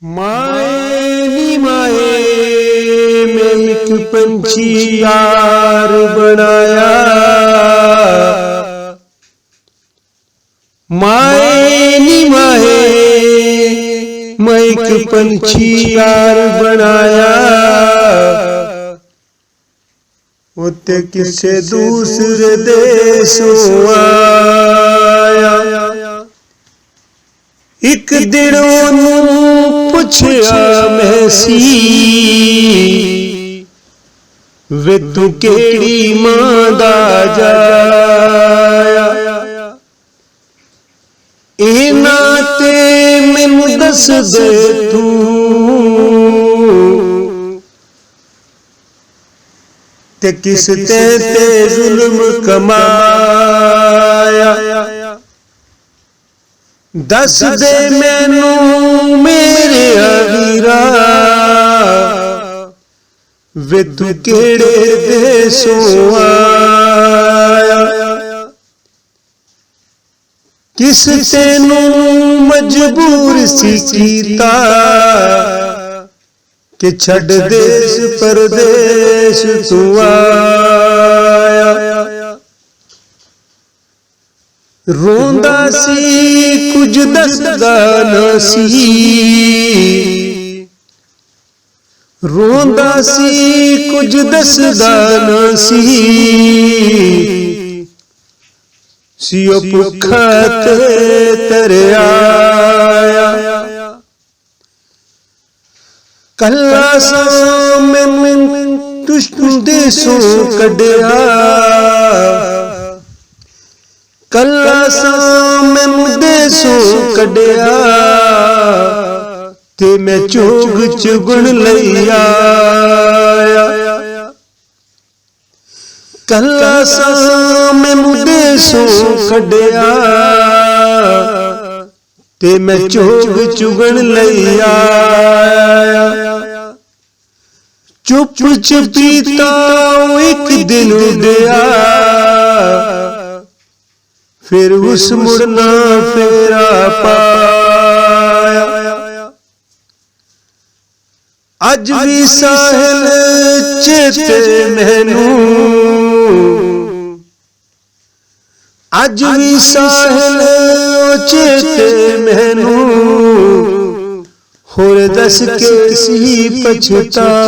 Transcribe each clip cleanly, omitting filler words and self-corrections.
माए नी माए मैं एक पंछी यार बनाया। माए नी माए मैं एक पंछी यार बनाया। उते किसे दूसरे देशों आया। एक दिन ओनू पुछया मैसी वे तू केड़ी मां दा जाया। इन्हां ते मैनू दस दे तू ते किस ते जुल्म कमाया। दस दे मैनू मेरे वीरा वे तू केड़े देशों आया। किस तेनू मजबूर सी कीता कि छड़ देश परदेश तू आया। रोंदा सी कुछ दसदा न सी, रोंदा सी कुछ दसदा न सी ओ भुखा ते तरया। कल्ला सा मैनू दुश्मन देशों कढ़िया। कल्ला सा मैनू देशों कढ़िया ते मैं चोग चुगण लई आया। कल्ला सा मैनू देशों कढ़िया ते मैं चोग चुगण लई आया। चुप चपीता एक दिन उड़िया फिर उस मुड़ना फेरा पाया। अज भी साहिल चेते मैनू, अज भी साहिल चेते मैनू होर दस के सी पछताया।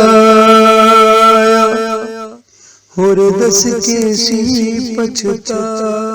होर दस के सी पछताया।